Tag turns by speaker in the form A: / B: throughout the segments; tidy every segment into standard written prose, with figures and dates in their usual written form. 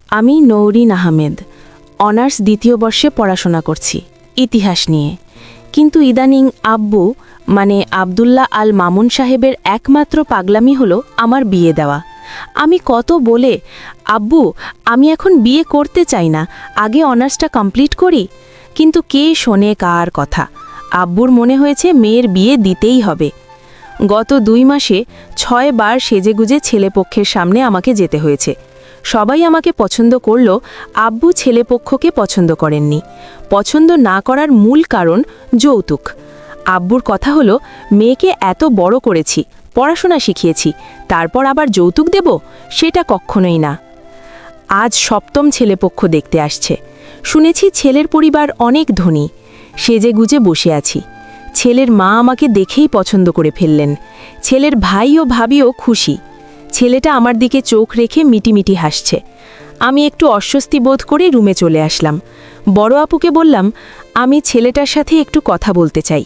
A: আমি নৌরিন আহমেদ অনার্স দ্বিতীয় বর্ষে পড়াশোনা করছি ইতিহাস নিয়ে। কিন্তু ইদানিং আব্বু মানে আবদুল্লাহ আল মামুন সাহেবের একমাত্র পাগলামি হলো আমার বিয়ে দেওয়া। আমি কত বলে, আব্বু আমি এখন বিয়ে করতে চাই না, আগে অনার্সটা কমপ্লিট করি। কিন্তু কে শোনে কার কথা। আব্বুর মনে হয়েছে মেয়ের বিয়ে দিতেই হবে। গত 2 মাসে 6 বার সেজেগুজে ছেলেপক্ষের সামনে আমাকে যেতে হয়েছে। সবাই আমাকে পছন্দ করল, আব্বু ছেলেপক্ষকে পছন্দ করেননি। পছন্দ না করার মূল কারণ যৌতুক। আব্বুর কথা হলো, মেয়েকে এত বড় করেছি, পড়াশোনা শিখিয়েছি, তারপর আবার যৌতুক দেব? সেটা কখনোই না। আজ 7ম ছেলেপক্ষ দেখতে আসছে। শুনেছি ছেলের পরিবার অনেক ধনী। সেজেগুজে বসে আছি। ছেলের মা আমাকে দেখেই পছন্দ করে ফেললেন। ছেলের ভাই ও ভাবিও খুশি। ছেলেটা আমার দিকে চোখ রেখে মিটিমিটি হাসছে। আমি একটু অস্বস্তি বোধ করে রুমে চলে আসলাম। বড় আপুকে বললাম, আমি ছেলেটার সাথে একটু কথা বলতে চাই।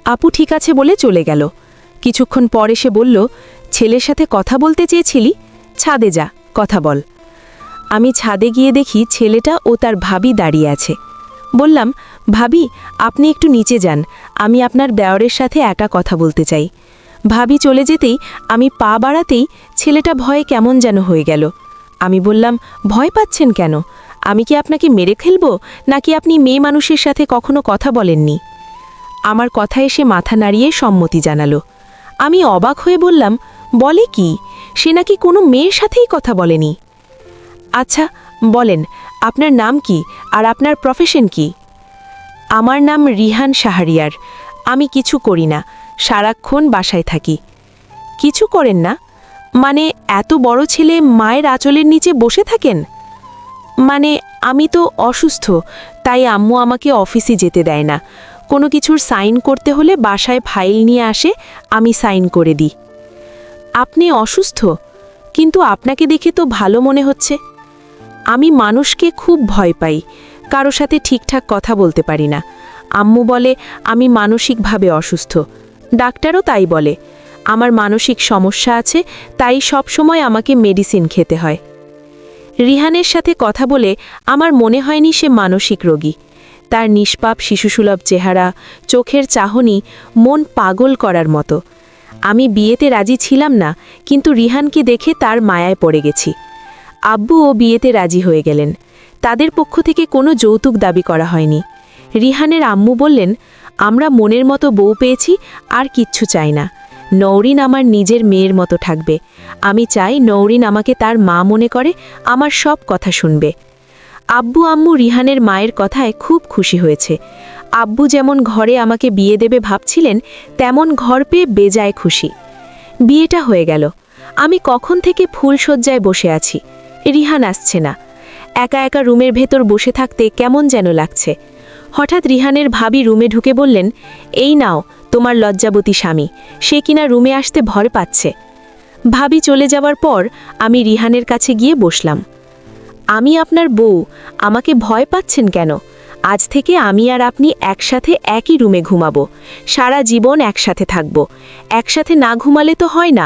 A: আপু ঠিক আছে বলে চলে গেল। কিছুক্ষণ পর এসে বলল, ছেলের সাথে কথা বলতে চেয়েছিলি? ছাদে যা, কথা বল। আমি ছাদে গিয়ে দেখি ছেলেটা ও তার ভাবি দাঁড়িয়ে আছে। বললাম, ভাবি আপনি একটু নিচে যান, আমি আপনার দেওরের সাথে একা কথা বলতে চাই। ভাবি চলে যেতেই আমি পা বাড়াতেই ছেলেটা ভয়ে কেমন যেন হয়ে গেল। আমি বললাম, ভয় পাচ্ছেন কেন? আমি কি আপনাকে মেরে ফেলব, নাকি আপনি মেয়ে মানুষের সাথে কখনো কথা বলেননি? আমার কথা এসে মাথা নাড়িয়ে সম্মতি জানালো। আমি অবাক হয়ে বললাম, বলে কি? সে নাকি কোনো মেয়ের সাথেই কথা বলেনি। আচ্ছা বলেন, আপনার নাম কি আর আপনার প্রফেশন কি? আমার নাম রিহান শাহরিয়ার। আমি কিছু করি না, সারাক্ষণ বাসায় থাকি। কিছু করেন না মানে? এত বড় ছেলে মায়ের আঁচলের নিচে বসে থাকেন? মানে আমি তো অসুস্থ, তাই আম্মু আমাকে অফিসে যেতে দেয় না। কোনো কিছুর সাইন করতে হলে বাসায় ফাইল নিয়ে আসে, আমি সাইন করে দিই। আপনি অসুস্থ? কিন্তু আপনাকে দেখে তো ভালো মনে হচ্ছে। আমি মানুষকে খুব ভয় পাই, কারো সাথে ঠিকঠাক কথা বলতে পারি না। আম্মু বলে আমি মানসিকভাবে অসুস্থ। ডাক্তারও তাই বলে। আমার মানসিক সমস্যা আছে, তাই সব সময় আমাকে মেডিসিন খেতে হয়। রিহানের সাথে কথা বলে আমার মনে হয়নি সে মানসিক রোগী। তার নিষ্পাপ শিশুসুলভ চেহারা, চোখের চাহনি মন পাগল করার মতো। আমি বিয়েতে রাজি ছিলাম না, কিন্তু রিহানকে দেখে তার মায়ায় পড়ে গেছি। আব্বুও বিয়েতে রাজি হয়ে গেলেন। তাদের পক্ষ থেকে কোনো যৌতুক দাবি করা হয়নি। রিহানের আম্মু বললেন, আমরা মনের মতো বউ পেয়েছি, আর কিচ্ছু চাই না। নৌরিন আমার নিজের মেয়ের মতো থাকবে। আমি চাই নৌরিন আমাকে তার মা মনে করে, আমার সব কথা শুনবে। আব্বু আম্মু রিহানের মায়ের কথায় খুব খুশি হয়েছে। আব্বু যেমন ঘরে আমাকে বিয়ে দেবে ভাবছিলেন, তেমন ঘর পেয়ে বেজায় খুশি। বিয়েটা হয়ে গেল। আমি কখন থেকে ফুলশয্যায় বসে আছি। রিহান আসছে না। একা একা রুমের ভেতর বসে থাকতে কেমন যেন লাগছে। হঠাৎ রিহানের ভাবি রুমে ঢুকে বললেন, এই নাও তোমার লজ্জাবতী স্বামী, সে কিনা রুমে আসতে ভয় পাচ্ছে। ভাবি চলে যাওয়ার পর আমি রিহানের কাছে গিয়ে বসলাম। আমি আপনার বউ, আমাকে ভয় পাচ্ছেন কেন? আজ থেকে আমি আর আপনি একসাথে একই রুমে ঘুমাবো, সারা জীবন একসাথে থাকব। একসাথে না ঘুমালে তো হয় না।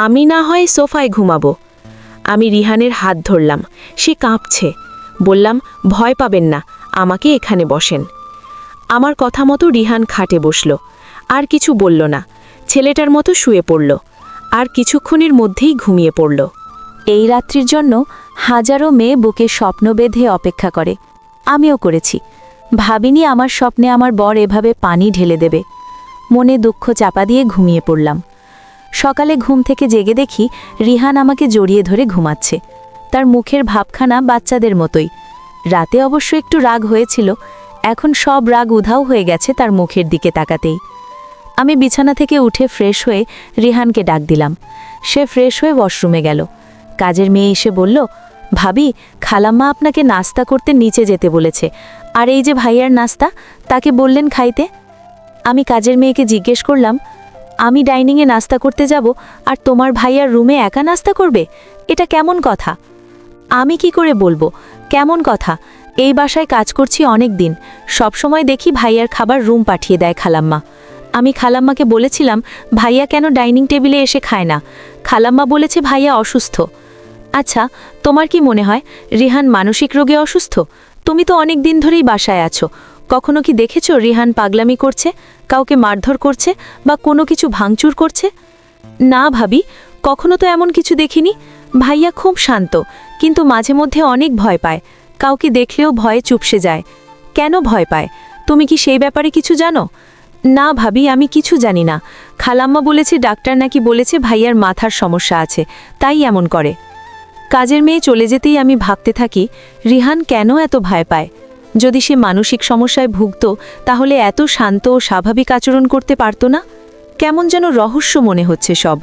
A: আমি না হয় সোফায় ঘুমাবো। আমি রিহানের হাত ধরলাম। সে কাঁপছে। বললাম, ভয় পাবেন না, আমাকে এখানে বসেন। আমার কথা মতো রিহান খাটে বসল। আর কিছু বলল না। ছেলেটার মতো শুয়ে পড়ল। আর কিছুক্ষণের মধ্যেই ঘুমিয়ে পড়ল।
B: এই রাত্রির জন্য হাজারো মেয়ে বুকে স্বপ্ন বেঁধে অপেক্ষা করে। আমিও করেছি। ভাবিনি আমার স্বপ্নে আমার বর এভাবে পানি ঢেলে দেবে। মনে দুঃখ চাপা দিয়ে ঘুমিয়ে পড়লাম। সকালে ঘুম থেকে জেগে দেখি রিহান আমাকে জড়িয়ে ধরে ঘুমাচ্ছে। তার মুখের ভাবখানা বাচ্চাদের মতোই। রাতে অবশ্য একটু রাগ হয়েছিল, এখন সব রাগ উধাও হয়ে গেছে তার মুখের দিকে তাকাতেই। আমি বিছানা থেকে উঠে ফ্রেশ হয়ে রিহানকে ডাক দিলাম। সে ফ্রেশ হয়ে ওয়াশরুমে গেল। কাজের মেয়ে এসে বলল, ভাবি খালাম্মা আপনাকে নাস্তা করতে নিচে যেতে বলেছে, আর এই যে ভাইয়ার নাস্তা, তাকে বললেন খাইতে। আমি কাজের মেয়েকে জিজ্ঞেস করলাম, আমি ডাইনিংয়ে নাস্তা করতে যাব আর তোমার ভাইয়ার রুমে একা নাস্তা করবে? এটা কেমন কথা? আমি কি করে বলবো কেমন কথা? এই বাসায় কাজ করছি অনেক দিন, সবসময় দেখি ভাইয়ার খাবার রুম পাঠিয়ে দেয় খালাম্মা। আমি খালাম্মাকে বলেছিলাম ভাইয়া কেন ডাইনিং টেবিলে এসে খায় না। খালাম্মা বলেছে ভাইয়া অসুস্থ। আচ্ছা, তোমার কি মনে হয় রিহান মানসিক রোগে অসুস্থ? তুমি তো অনেক দিন ধরেই বাসায় আছো, কখনো কি দেখেছো রিহান পাগলামি করছে, কাউকে মারধর করছে বা কোনো কিছু ভাঙচুর করছে? না ভাবি, কখনো তো এমন কিছু দেখিনি। ভাইয়া খুব শান্ত, কিন্তু মাঝে মধ্যে অনেক ভয় পায়, কাউকে দেখলেও ভয়ে চুপসে যায়। কেন ভয় পায়? তুমি কি সেই ব্যাপারে কিছু জানো? না ভাবি, আমি কিছু জানি না। খালাম্মা বলেছে ডাক্তার নাকি বলেছে ভাইয়ার মাথার সমস্যা আছে, তাই এমন করে। কাজের মেয়ে চলে যেতেই আমি ভাবতে থাকি রিহান কেন এত ভয় পায়। যদি সে মানসিক সমস্যায় ভুগত তাহলে এত শান্ত ও স্বাভাবিক আচরণ করতে পারত না। কেমন যেন রহস্য মনে হচ্ছে সব।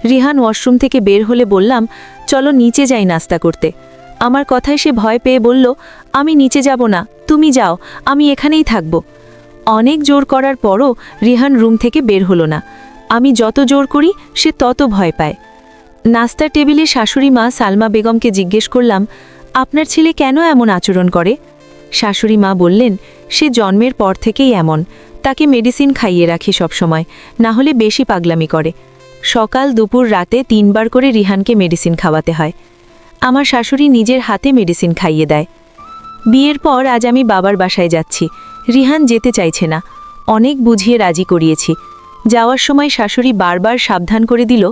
B: রিহান ওয়াশরুম থেকে বের হলে বললাম, চলো নিচে যাই নাস্তা করতে। আমার কথায় সে ভয় পেয়ে বলল, আমি নিচে যাব না, তুমি যাও, আমি এখানেই থাকব। অনেক জোর করার পরও রিহান রুম থেকে বের হলো না। আমি যত জোর করি সে তত ভয় পায়। নাস্তার টেবিলে শাশুড়ি মা সালমা বেগমকে জিজ্ঞেস করলাম, আপনার ছেলে কেন এমন আচরণ করে? শাশুড়ি মা বললেন, সে জন্মের পর থেকেই এমন, তাকে মেডিসিন খাইয়ে রাখি সবসময়, না হলে বেশি পাগলামি করে। সকাল দুপুর রাতে 3 বার করে রিহানকে মেডিসিন খাওয়াতে হয়। আমার শাশুড়ি নিজের হাতে মেডিসিন খাইয়ে দেয়। বিয়ের পর আজ আমি বাবার বাসায় যাচ্ছি। রিহান যেতে চাইছে না, অনেক বুঝিয়ে রাজি করিয়েছি। যাওয়ার সময় শাশুড়ি বারবার সাবধান করে দিল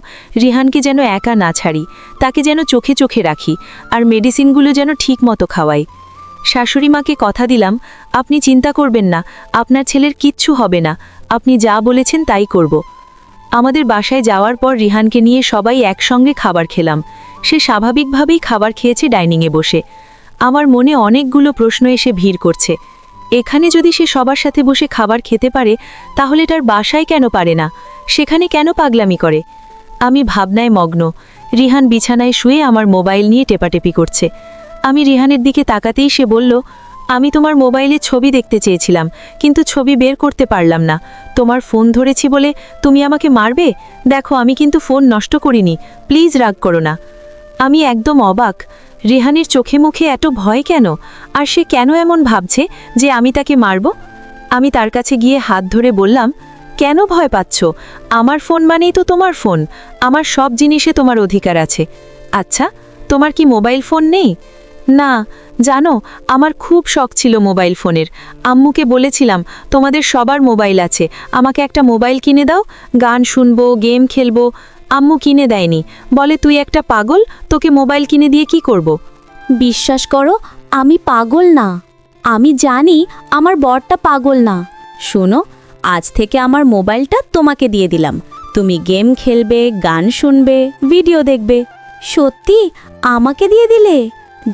B: রিহানকে যেন একা না ছাড়ি, তাকে যেন চোখে চোখে রাখি, আর মেডিসিনগুলো যেন ঠিক মতো খাওয়াই। শাশুড়ি মাকে কথা দিলাম, আপনি চিন্তা করবেন না, আপনার ছেলের কিচ্ছু হবে না, আপনি যা বলেছেন তাই করব। আমাদের বাসায় যাওয়ার পর রিহানকে নিয়ে সবাই একসঙ্গে খাবার খেলাম। সে স্বাভাবিকভাবেই খাবার খেয়েছে ডাইনিংয়ে বসে। আমার মনে অনেকগুলো প্রশ্ন এসে ভিড় করছে। এখানে যদি সে সবার সাথে বসে খাবার খেতে পারে, তাহলে তার বাসায় কেন পারে না? সেখানে কেন পাগলামি করে? আমি ভাবনায় মগ্ন। রিহান বিছানায় শুয়ে আমার মোবাইল নিয়ে টেপাটেপি করছে। আমি রিহানের দিকে তাকাতেই সে বলল, আমি তোমার মোবাইলে ছবি দেখতে চেয়েছিলাম, কিন্তু ছবি বের করতে পারলাম না। তোমার ফোন ধরেছি বলে তুমি আমাকে মারবে? দেখো, আমি কিন্তু ফোন নষ্ট করিনি, প্লিজ রাগ করো না। আমি একদম অবাক। রিহানের চোখে মুখে এত ভয় কেন? আর সে কেন এমন ভাবছে যে আমি তাকে মারব? আমি তার কাছে গিয়ে হাত ধরে বললাম, কেন ভয় পাচ্ছ? আমার ফোন মানেই তো তোমার ফোন, আমার সব জিনিসে তোমার অধিকার আছে। আচ্ছা, তোমার কি মোবাইল ফোন নেই? না, জানো, আমার খুব শখ ছিল মোবাইল ফোনের। আম্মুকে বলেছিলাম, তোমাদের সবার মোবাইল আছে, আমাকে একটা মোবাইল কিনে দাও, গান শুনবো, গেম খেলবো। আম্মু কিনে দেয়নি, বলে তুই একটা পাগল, তোকে মোবাইল কিনে দিয়ে কি করব।
C: বিশ্বাস করো, আমি পাগল না। আমি জানি আমার বরটা পাগল না। শোনো, আজ থেকে আমার মোবাইলটা তোমাকে দিয়ে দিলাম। তুমি গেম খেলবে, গান শুনবে, ভিডিও দেখবে। সত্যি আমাকে দিয়ে দিলে?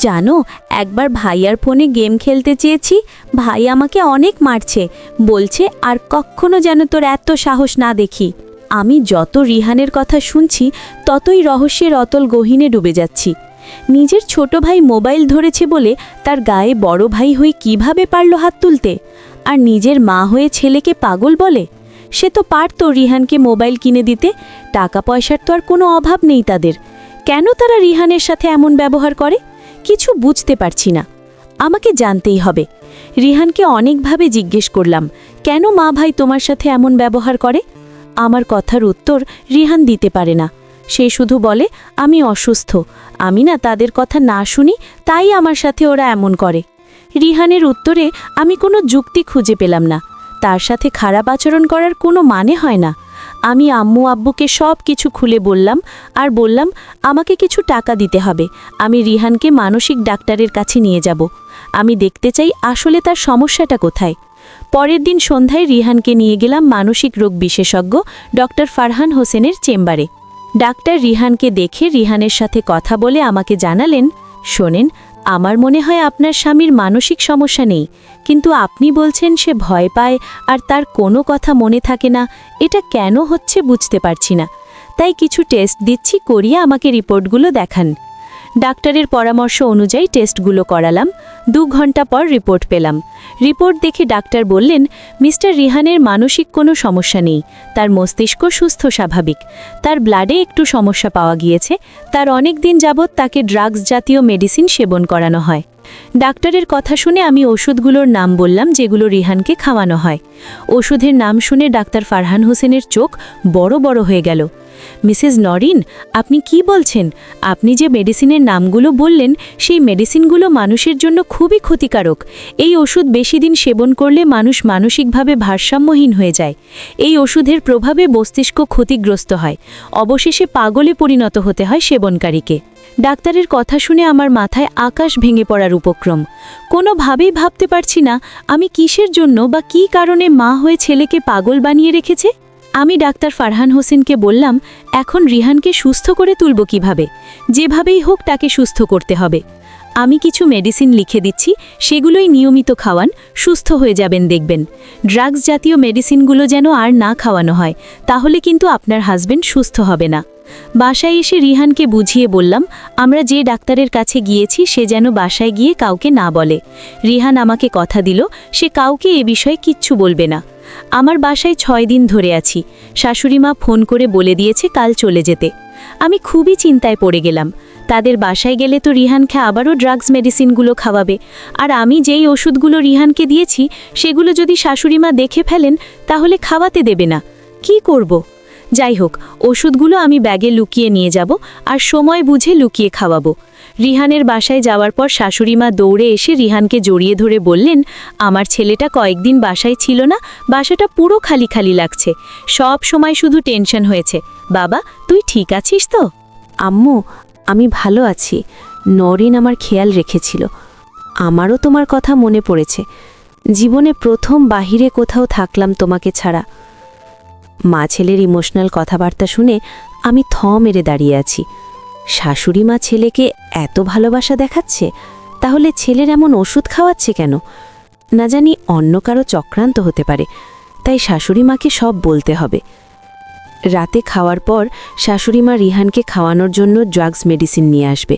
C: জানো, একবার ভাইয়ার ফোনে গেম খেলতে চেয়েছি, ভাই আমাকে অনেক মারছে, বলছে আর কখনো যেন তোর এত সাহস না দেখি। আমি যত রিহানের কথা শুনছি ততই রহস্যের অতল গহীনে ডুবে যাচ্ছি। নিজের ছোট ভাই মোবাইল ধরেছে বলে তার গায়ে বড় ভাই হয়ে কিভাবে পারল হাত তুলতে? আর নিজের মা হয়ে ছেলেকে পাগল বলে? সে তো পারত রিহানকে মোবাইল কিনে দিতে, টাকা পয়সার তো আর কোনো অভাব নেই তাদের। কেন তারা রিহানের সাথে এমন ব্যবহার করে? কিছু বুঝতে পারছি না। আমাকে জানতেই হবে। রিহানকে অনেকভাবে জিজ্ঞেস করলাম, কেন মা ভাই তোমার সাথে এমন ব্যবহার করে? আমার কথার উত্তর রিহান দিতে পারে না। সে শুধু বলে, আমি অসুস্থ, আমি না তাদের কথা না শুনি, তাই আমার সাথে ওরা এমন করে। রিহানের উত্তরে আমি কোনো যুক্তি খুঁজে পেলাম না। তার সাথে খারাপ আচরণ করার কোনো মানে হয় না। আমি আম্মু আব্বুকে সব কিছু খুলে বললাম, আর বললাম আমাকে কিছু টাকা দিতে হবে, আমি রিহানকে মানসিক ডাক্তারের কাছে নিয়ে যাব। আমি দেখতে চাই আসলে তার সমস্যাটা কোথায়। পরের দিন সন্ধ্যায় রিহানকে নিয়ে গেলাম মানসিক রোগ বিশেষজ্ঞ ডক্টর ফারহান হোসেনের চেম্বারে। ডাক্তার রিহানকে দেখে রিহানের সাথে কথা বলে আমাকে জানালেন, শোনেন, আমার মনে হয় আপনার স্বামীর মানসিক সমস্যা নেই, কিন্তু আপনি বলছেন সে ভয় পায় আর তার কোনো কথা মনে থাকে না। এটা কেন হচ্ছে বুঝতে পারছি না, তাই কিছু টেস্ট দিচ্ছি, করিয়ে আমাকে রিপোর্টগুলো দেখান। ডাক্তারের পরামর্শ অনুযায়ী টেস্টগুলো করালাম। 2 ঘন্টা পর রিপোর্ট পেলাম। রিপোর্ট দেখে ডাক্তার বললেন, মিস্টার রিহানের মানসিক কোনো সমস্যা নেই, তার মস্তিষ্ক সুস্থ স্বাভাবিক, তার ব্লাডে একটু সমস্যা পাওয়া গিয়েছে, তার অনেক দিন যাবৎ তাকে ড্রাগস জাতীয় মেডিসিন সেবন করানো হয়।
B: ডাক্তারের কথা শুনে আমি ওষুধগুলোর নাম বললাম যেগুলো রিহানকে খাওয়ানো হয়। ওষুধের নাম শুনে ডাক্তার ফারহান হোসেনের চোখ বড় বড় হয়ে গেল। মিসেস নরিন, আপনি কি বলছেন? আপনি যে মেডিসিনের নামগুলো বললেন সেই মেডিসিনগুলো মানুষের জন্য খুবই ক্ষতিকারক। এই ওষুধ বেশি দিন সেবন করলে মানুষ মানসিকভাবে ভারসাম্যহীন হয়ে যায়। এই ওষুধের প্রভাবে মস্তিষ্ক ক্ষতিগ্রস্ত হয়, অবশেষে পাগলে পরিণত হতে হয় সেবনকারীকে। ডাক্তারের কথা শুনে আমার মাথায় আকাশ ভেঙে পড়ার উপক্রম। কোনোভাবেই ভাবতে পারছি না আমি কিসের জন্য বা কী কারণে মা হয়ে ছেলেকে পাগল বানিয়ে রেখেছে। আমি ডাক্তার ফারহান হোসেনকে বললাম, এখন রিহানকে সুস্থ করে তুলব কিভাবে? যেভাবেই হোক তাকে সুস্থ করতে হবে। আমি কিছু মেডিসিন লিখে দিচ্ছি, সেগুলোই নিয়মিত খাওয়ান, সুস্থ হয়ে যাবেন দেখবেন। ড্রাগস জাতীয় মেডিসিনগুলো যেন আর না খাওয়ানো হয়, তাহলে কিন্তু আপনার হাজবেন্ড সুস্থ হবে না। বাসায় এসে রিহানকে বুঝিয়ে বললাম, আমরা যে ডাক্তারের কাছে গিয়েছি সে যেন বাসায় গিয়ে কাউকে না বলে। রিহান আমাকে কথা দিল সে কাউকে এ বিষয়ে কিচ্ছু বলবে না। আমার বাসায় 6 দিন ধরে আছি। শাশুড়িমা ফোন করে বলে দিয়েছে কাল চলে যেতে। আমি খুবই চিন্তায় পড়ে গেলাম। তাদের বাসায় গেলে তো রিহানকে আবারও ড্রাগস মেডিসিনগুলো খাওয়াবে, আর আমি যেই ওষুধগুলো রিহানকে দিয়েছি সেগুলো যদি শাশুড়িমা দেখে ফেলেন তাহলে খাওয়াতে দেবে না। কি করব? যাই হোক, ওষুধগুলো আমি ব্যাগে লুকিয়ে নিয়ে যাব আর সময় বুঝে লুকিয়ে খাওয়াবো। রিহানের বাসায় যাওয়ার পর শাশুড়িমা দৌড়ে এসে রিহানকে জড়িয়ে ধরে বললেন, আমার ছেলেটা কয়েকদিন বাসায় ছিল না, বাসাটা পুরো খালি খালি লাগছে, সব সময় শুধু টেনশন হয়েছে। বাবা, তুই ঠিক আছিস তো?
A: আম্মু, আমি ভালো আছি। নরিন আমার খেয়াল রেখেছিল। আমারও তোমার কথা মনে পড়েছে। জীবনে প্রথম বাহিরে কোথাও থাকলাম তোমাকে ছাড়া। মা ছেলের ইমোশনাল কথাবার্তা শুনে আমি থ মেরে দাঁড়িয়ে আছি। শাশুড়ি মা ছেলেকে এত ভালোবাসা দেখাচ্ছে, তাহলে ছেলের এমন ওষুধ খাওয়াচ্ছে কেন? না জানি অন্য কারো চক্রান্ত হতে পারে, তাই শাশুড়ি মাকে সব বলতে হবে। রাতে খাওয়ার পর শাশুড়ি মা রিহানকে খাওয়ানোর জন্য ড্রাগস মেডিসিন নিয়ে আসবে।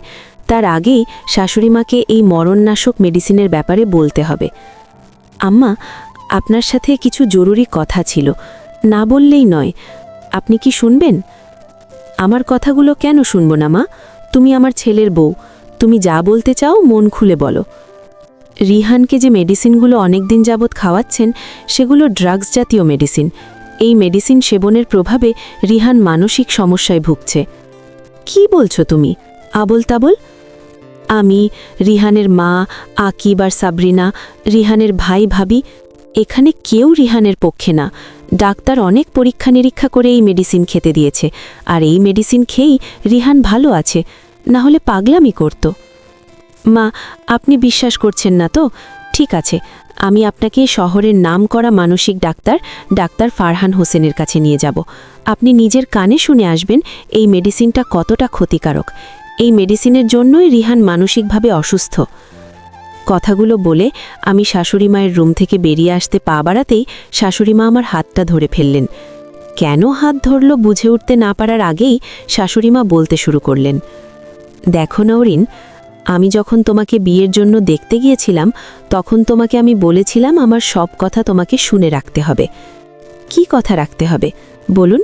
A: তার আগেই শাশুড়ি মাকে এই মরণনাশক মেডিসিনের ব্যাপারে বলতে হবে। আম্মা, আপনার সাথে কিছু জরুরি কথা ছিল, না বললেই নয়। আপনি কি শুনবেন? আমার কথাগুলো কেন শুনব না মা? তুমি আমার ছেলের বউ, তুমি যা বলতে চাও মন খুলে বলো। রিহানকে যে মেডিসিনগুলো অনেক দিন যাবৎ খাওয়াচ্ছেন সেগুলো ড্রাগস জাতীয় মেডিসিন। এই মেডিসিন সেবনের প্রভাবে রিহান মানসিক সমস্যায় ভুগছে। কি বলছো তুমি আবল তাবল? আমি, রিহানের মা, আকিব আর সাবরিনা, রিহানের ভাই ভাবি, এখানে কেউ রিহানের পক্ষে না। ডাক্তার অনেক পরীক্ষা নিরীক্ষা করে এই মেডিসিন খেতে দিয়েছে, আর এই মেডিসিন খেয়েই রিহান ভালো আছে, না হলে পাগলামি করত। মা, আপনি বিশ্বাস করছেন না তো? ঠিক আছে, আমি আপনাকে শহরের নামকরা মানসিক ডাক্তার ফারহান হোসেনের কাছে নিয়ে যাব। আপনি নিজের কানে শুনে আসবেন এই মেডিসিনটা কতটা ক্ষতিকারক। এই মেডিসিনের জন্যই রিহান মানসিকভাবে অসুস্থ। কথাগুলো বলে আমি শাশুড়ি মায়ের রুম থেকে বেরিয়ে আসতে পা বাড়াতেই শাশুড়িমা আমার হাতটা ধরে ফেললেন। কেন হাত ধরল বুঝে উঠতে না পারার আগেই শাশুড়িমা বলতে শুরু করলেন, দেখো নওরিন, আমি যখন তোমাকে বিয়ের জন্য দেখতে গিয়েছিলাম তখন তোমাকে আমি বলেছিলাম আমার সব কথা তোমাকে শুনে রাখতে হবে। কি কথা রাখতে হবে বলুন?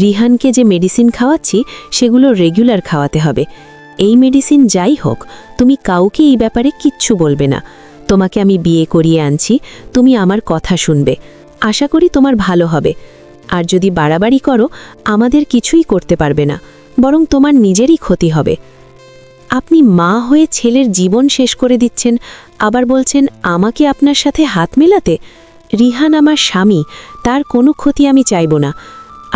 A: রিহানকে যে মেডিসিন খাওয়াচ্ছি সেগুলো রেগুলার খাওয়াতে হবে। এই মেডিসিন যাই হোক, তুমি কাউকে এই ব্যাপারে কিচ্ছু বলবে না। তোমাকে আমি বিয়ে করিয়ে আনছি, তুমি আমার কথা শুনবে। আশা করি তোমার ভালো হবে। আর যদি বাড়াবাড়ি করো আমাদের কিছুই করতে পারবে না, বরং তোমার নিজেরই ক্ষতি হবে। আপনি মা হয়ে ছেলের জীবন শেষ করে দিচ্ছেন, আবার বলছেন আমাকে আপনার সাথে হাত মেলাতে। রিহান আমার স্বামী, তার কোনো ক্ষতি আমি চাইব না।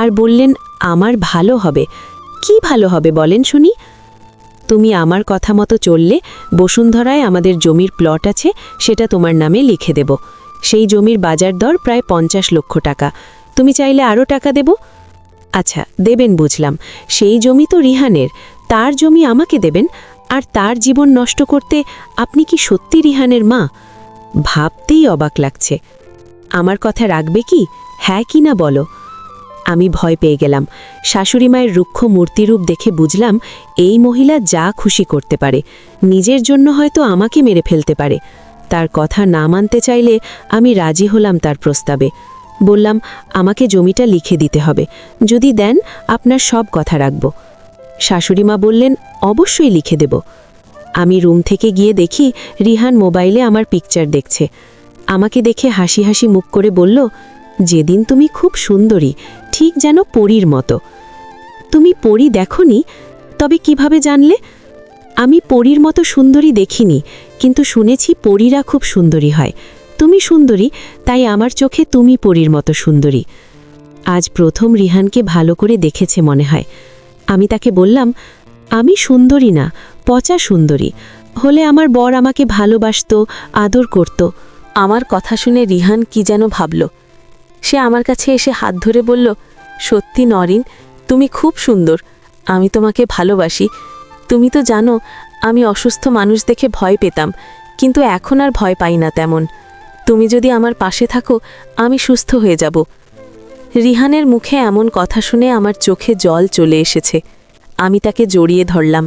A: আর বললেন আমার ভালো হবে। কি ভালো হবে বলেন শুনি? তুমি আমার কথা মতো চললে বসুন্ধরায় আমাদের জমির প্লট আছে, সেটা তোমার নামে লিখে দেব। সেই জমির বাজার দর প্রায় 50 লক্ষ টাকা। তুমি চাইলে আরও টাকা দেব। আচ্ছা দেবেন বুঝলাম, সেই জমি তো রিহানের, তার জমি আমাকে দেবেন, আর তার জীবন নষ্ট করতে আপনি কি সত্যি রিহানের মা? ভাবতেই অবাক লাগছে। আমার কথা রাখবে কি, হ্যাঁ কি না বলো? আমি ভয় পেয়ে গেলাম। শাশুড়ি মায়ের রুক্ষ মূর্তিরূপ দেখে বুঝলাম এই মহিলা যা খুশি করতে পারে, নিজের জন্য হয়তো আমাকে মেরে ফেলতে পারে। তার কথা না মানতে চাইলে আমি রাজি হলাম তার প্রস্তাবে। বললাম আমাকে জমিটা লিখে দিতে হবে, যদি দেন আপনার সব কথা রাখব। শাশুড়িমা বললেন অবশ্যই লিখে দেব। আমি রুম থেকে গিয়ে দেখি রিহান মোবাইলে আমার পিকচার দেখছে। আমাকে দেখে হাসি হাসি মুখ করে বলল, যেদিন তুমি খুব সুন্দরী, ঠিক যেন পরীর মতো। তুমি পরী দেখোনি? তবে কিভাবে জানলে? আমি পরীর মতো সুন্দরী দেখিনি, কিন্তু শুনেছি পরীরা খুব সুন্দরী হয়। তুমি সুন্দরী, তাই আমার চোখে তুমি পরীর মতো সুন্দরী। আজ প্রথম রিহানকে ভালো করে দেখেছে মনে হয়। আমি তাকে বললাম, আমি সুন্দরী না, পচা সুন্দরী। হলে আমার বর আমাকে ভালোবাসত, আদর করত। আমার কথা শুনে রিহান কি যেন ভাবল। সে আমার কাছে এসে হাত ধরে বলল, সত্যি নরিন, তুমি খুব সুন্দর, আমি তোমাকে ভালোবাসি। তুমি তো জানো আমি অসুস্থ মানুষ দেখে ভয় পেতাম, কিন্তু এখন আর ভয় পাই না তেমন। তুমি যদি আমার পাশে থাকো, আমি সুস্থ হয়ে যাব। রিহানের মুখে এমন কথা শুনে আমার চোখে জল চলে এসেছে। আমি তাকে জড়িয়ে ধরলাম।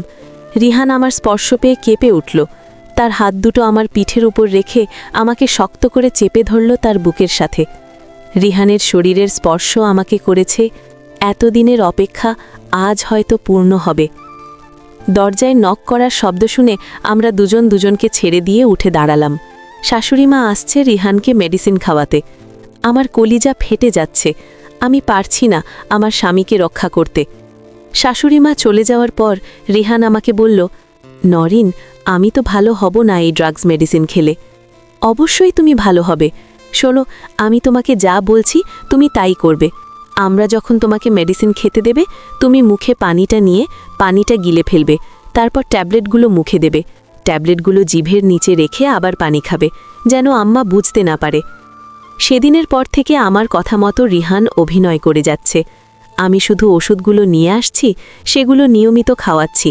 A: রিহান আমার স্পর্শ পেয়ে কেঁপে উঠল। তার হাত দুটো আমার পিঠের উপর রেখে আমাকে শক্ত করে চেপে ধরল তার বুকের সাথে। রিহানের শরীরের স্পর্শ আমাকে করেছে এতদিনের অপেক্ষা আজ হয়তো পূর্ণ হবে। দরজায় নক করার শব্দ শুনে আমরা দুজন দুজনকে ছেড়ে দিয়ে উঠে দাঁড়ালাম। শাশুড়িমা আসছে রিহানকে মেডিসিন খাওয়াতে। আমার কলিজা ফেটে যাচ্ছে। আমি পারছি না আমার স্বামীকে রক্ষা করতে। শাশুড়িমা চলে যাওয়ার পর রিহান আমাকে বলল, নরিন, আমি তো ভালো হব না এই ড্রাগস মেডিসিন খেলে। অবশ্যই তুমি ভালো হবে। শোনো, আমি তোমাকে যা বলছি তুমি তাই করবে। আমরা যখন তোমাকে মেডিসিন খেতে দেবে, তুমি মুখে পানিটা নিয়ে পানিটা গিলে ফেলবে, তারপর ট্যাবলেটগুলো মুখে দেবে। ট্যাবলেটগুলো জিভের নিচে রেখে আবার পানি খাবে, যেন আম্মা বুঝতে না পারে। সেদিনের পর থেকে আমার কথা মতো রিহান অভিনয় করে যাচ্ছে। আমি শুধু ওষুধগুলো নিয়ে আসছি, সেগুলো নিয়মিত খাওয়াচ্ছি।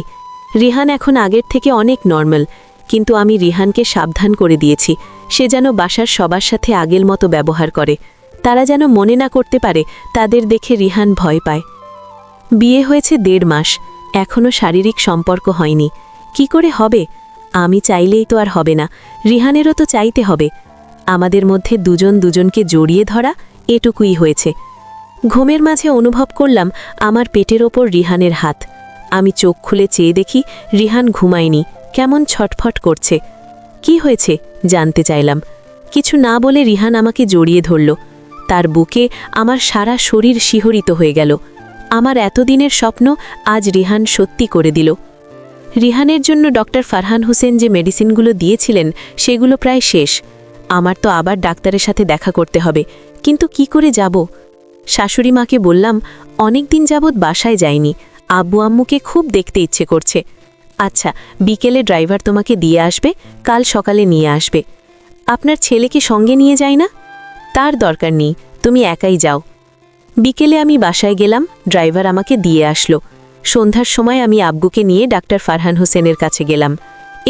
A: রিহান এখন আগের থেকে অনেক নর্মাল, কিন্তু আমি রিহানকে সাবধান করে দিয়েছি সে যেন বাসার সবার সাথে আগের মতো ব্যবহার করে। তারা যেন মনে না করতে পারে তাদের দেখে রিহান ভয় পায়। বিয়ে হয়েছে 1.5 মাস, এখনও শারীরিক সম্পর্ক হয়নি। কি করে হবে? আমি চাইলেই তো আর হবে না, রিহানেরও তো চাইতে হবে। আমাদের মধ্যে দুজন দুজনকে জড়িয়ে ধরা, এটুকুই হয়েছে। ঘুমের মাঝে অনুভব করলাম আমার পেটের ওপর রিহানের হাত। আমি চোখ খুলে চেয়ে দেখি রিহান ঘুমায়নি, কেমন ছটফট করছে। কি হয়েছে জানতে চাইলাম। কিছু না বলে রিহান আমাকে জড়িয়ে ধরল। তার বুকে আমার সারা শরীর শিহরিত হয়ে গেল। আমার এতদিনের স্বপ্ন আজ রিহান সত্যি করে দিল। রিহানের জন্য ডক্টর ফারহান হোসেন যে মেডিসিনগুলো দিয়েছিলেন সেগুলো প্রায় শেষ। আমার তো আবার ডাক্তারের সাথে দেখা করতে হবে, কিন্তু কি করে যাব? শাশুড়ি মাকে বললাম, অনেক দিন যাবৎ বাসায় যাইনি, আব্বু আম্মুকে খুব দেখতে ইচ্ছে করছে। আচ্ছা, বিকেলে ড্রাইভার তোমাকে দিয়ে আসবে, কাল সকালে নিয়ে আসবে। আপনার ছেলেকে সঙ্গে নিয়ে যায় না? তার দরকার নেই, তুমি একাই যাও। বিকেলে আমি বাসায় গেলাম, ড্রাইভার আমাকে দিয়ে আসলো। সন্ধ্যার সময় আমি আব্বুকে নিয়ে ডাক্তার ফারহান হোসেনের কাছে গেলাম।